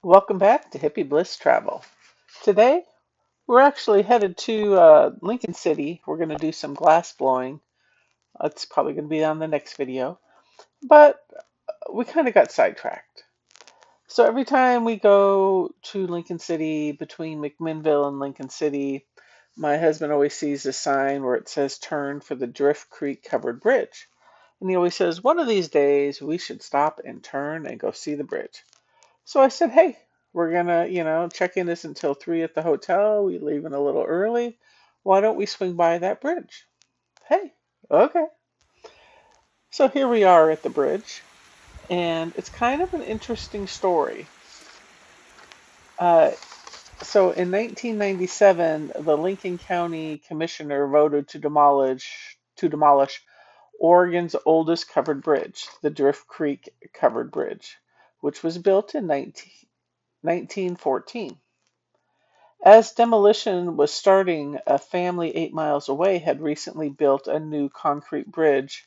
Welcome back to Hippie Bliss Travel. Today, we're actually headed to Lincoln City. We're going to do some glass blowing. It's probably going to be on the next video, but we kind of got sidetracked. So every time we go to Lincoln City, between McMinnville and Lincoln City, my husband always sees a sign where it says turn for the Drift Creek Covered Bridge. And he always says, one of these days we should stop and turn and go see the bridge. So I said, hey, we're gonna, check in this until 3 at the hotel. We leaving a little early. Why don't we swing by that bridge? Hey, okay. So here we are at the bridge, and it's kind of an interesting story. Uh, so in 1997, the Lincoln County Commissioner voted to demolish Oregon's oldest covered bridge, the Drift Creek Covered Bridge, which was built in 1914. As demolition was starting, a family 8 miles away had recently built a new concrete bridge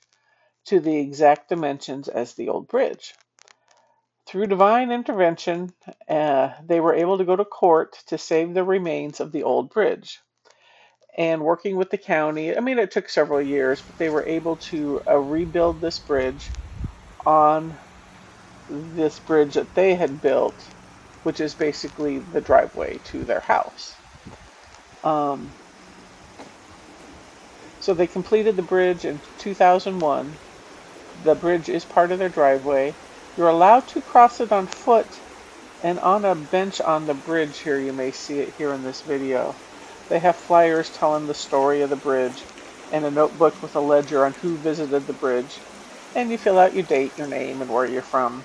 to the exact dimensions as the old bridge. Through divine intervention, they were able to go to court to save the remains of the old bridge. And working with the county, I mean, it took several years, but they were able to rebuild this bridge on this bridge that they had built, which is basically the driveway to their house. Um, So they completed the bridge in 2001. The bridge is part of their driveway. You're allowed to cross it on foot and on a bench on the bridge here. You may see it here in this video. They have flyers telling the story of the bridge and a notebook with a ledger on who visited the bridge. And you fill out your date, your name, and where you're from.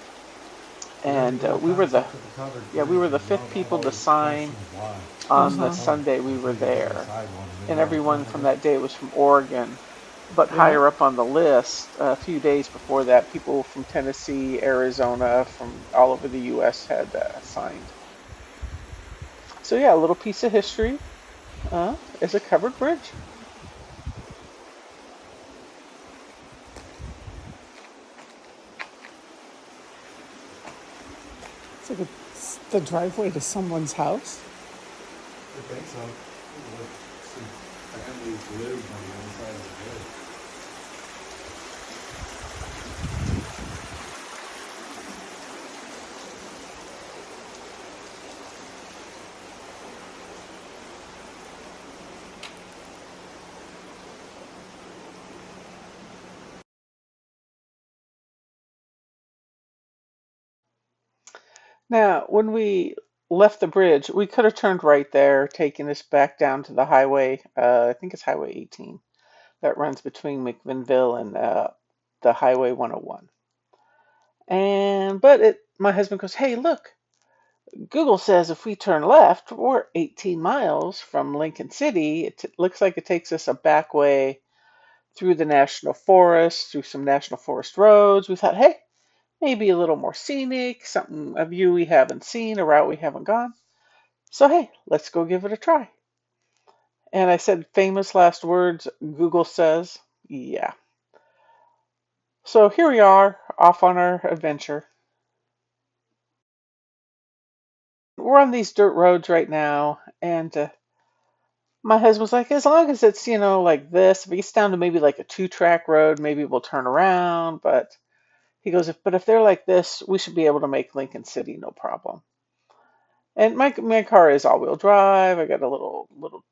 Very And little we were time the since the covered yeah we bridge were the and fifth y'all people to always sign question why. on the Oh, Sunday we until were you do there. decide one and then And you always everyone want from to go. that day was from Oregon. But Yeah. higher up on the list, a few days before that, people from Tennessee, Arizona, from all over the U.S. had signed. So yeah, a little piece of history is a covered bridge. It's like the driveway to someone's house. I think so. Like some families lived on the other side of the bridge. Now, when we left the bridge, we could have turned right there, taking us back down to the highway. I think it's Highway 18 that runs between McMinnville and the Highway 101. My husband goes, "Hey, look, Google says if we turn left, we're 18 miles from Lincoln City. It looks like it takes us a back way through the national forest, through some national forest roads." We thought, hey, maybe a little more scenic, something, a view we haven't seen, a route we haven't gone. So, hey, let's go give it a try. And I said, famous last words, Google says, yeah. So here we are, off on our adventure. We're on these dirt roads right now, and my husband's like, as long as it's, like this, if it gets down to maybe like a two-track road, maybe we'll turn around. But he goes, if they're like this, we should be able to make Lincoln City no problem. And my car is all-wheel drive. I got a little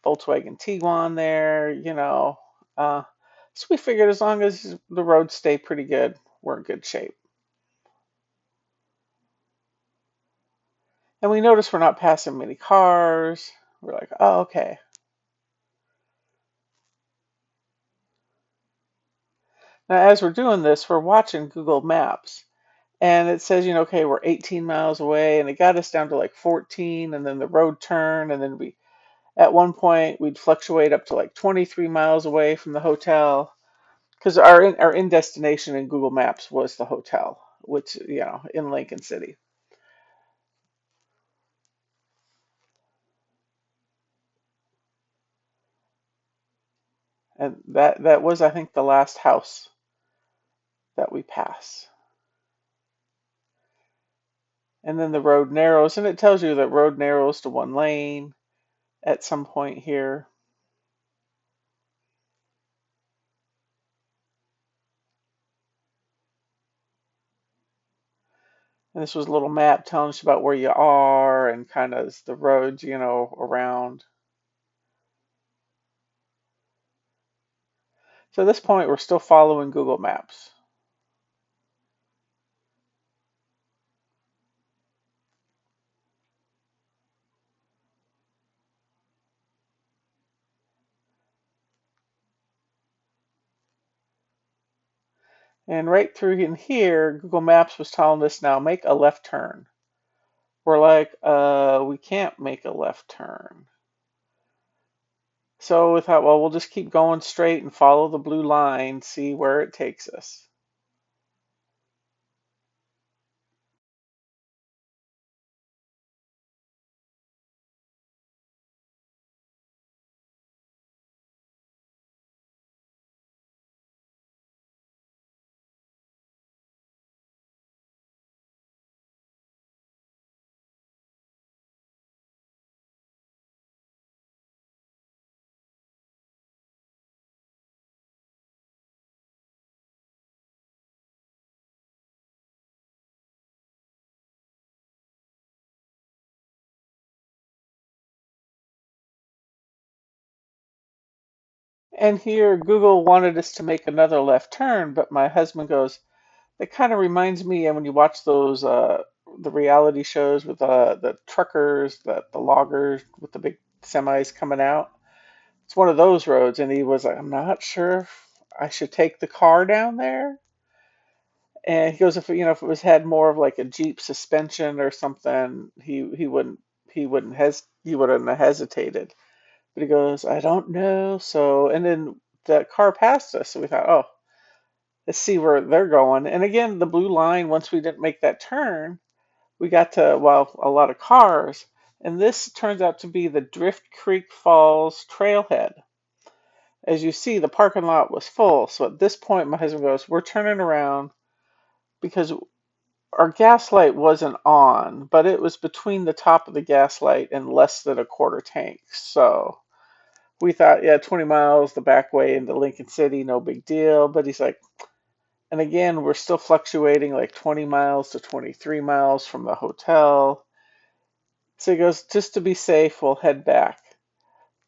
Volkswagen Tiguan there, Uh, so we figured as long as the roads stay pretty good, we're in good shape. And we notice we're not passing many cars. We're like, oh, okay. Now, as we're doing this, we're watching Google Maps. And it says, okay, we're 18 miles away, and it got us down to like 14, and then the road turned, and then at one point, we'd fluctuate up to like 23 miles away from the hotel, because our in destination in Google Maps was the hotel, which, in Lincoln City. And that was, I think, the last house that we passed. And then the road narrows, and it tells you that road narrows to 1 lane at some point here. And this was a little map telling us about where you are and kind of the roads, around. So at this point, we're still following Google Maps. And right through in here, Google Maps was telling us now make a left turn. We're like, we can't make a left turn. So we thought, well, we'll just keep going straight and follow the blue line, see where it takes us. And here, Google wanted us to make another left turn, but my husband goes, that kind of reminds me of when you watch those the reality shows with the truckers, the loggers with the big semis coming out. It's one of those roads, and he was like, I'm not sure if I should take the car down there. And he goes, if it was had more of like a Jeep suspension or something, he wouldn't have hesitated. But he goes, I don't know. So, and then the car passed us, so we thought, oh, let's see where they're going. And again, the blue line, once we didn't make that turn, we got to, well, a lot of cars. And this turns out to be the Drift Creek Falls trailhead. As you see, the parking lot was full. So at this point, my husband goes, we're turning around because our gas light wasn't on, but it was between the top of the gas light and less than a quarter tank. So we thought, yeah, 20 miles the back way into Lincoln City, no big deal. But he's like, and again, we're still fluctuating like 20 miles to 23 miles from the hotel. So he goes, just to be safe, we'll head back.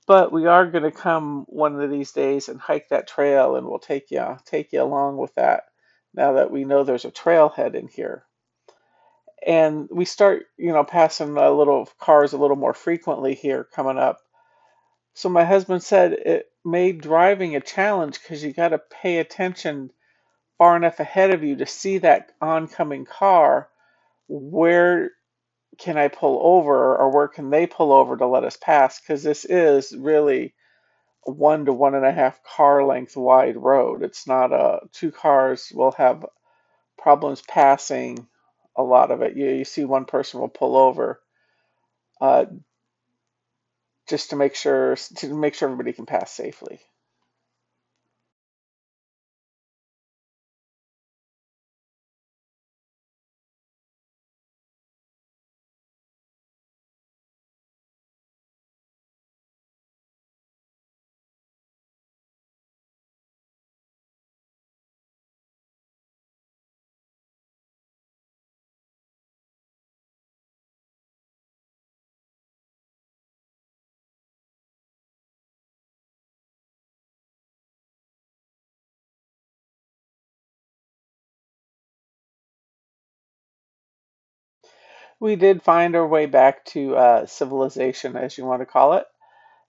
But we are going to come one of these days and hike that trail, and we'll take you along with that. Now that we know there's a trailhead in here, and we start, passing a little cars a little more frequently here coming up. So my husband said it made driving a challenge because you got to pay attention far enough ahead of you to see that oncoming car. Where can I pull over, or where can they pull over to let us pass? Because this is really a 1 to 1.5 car length wide road. It's not a two cars will have problems passing a lot of it. You see one person will pull over uh, just to make sure everybody can pass safely. We did find our way back to civilization, as you want to call it,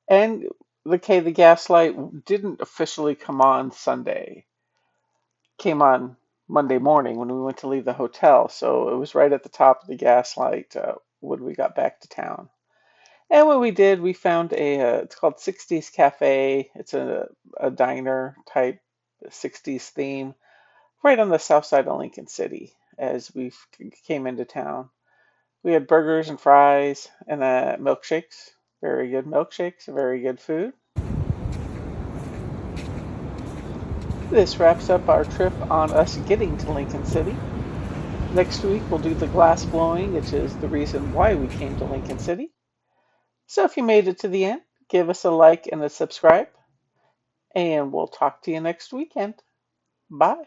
and the gaslight didn't officially come on Sunday. Came on Monday morning when we went to leave the hotel, so it was right at the top of the gaslight when we got back to town. And when we did, we found it's called 60s Cafe. It's a diner type 60s theme right on the south side of Lincoln City as we came into town. We had burgers and fries and milkshakes. Very good milkshakes, very good food. This wraps up our trip on us getting to Lincoln City. Next week, we'll do the glass blowing, which is the reason why we came to Lincoln City. So if you made it to the end, give us a like and a subscribe, and we'll talk to you next weekend. Bye.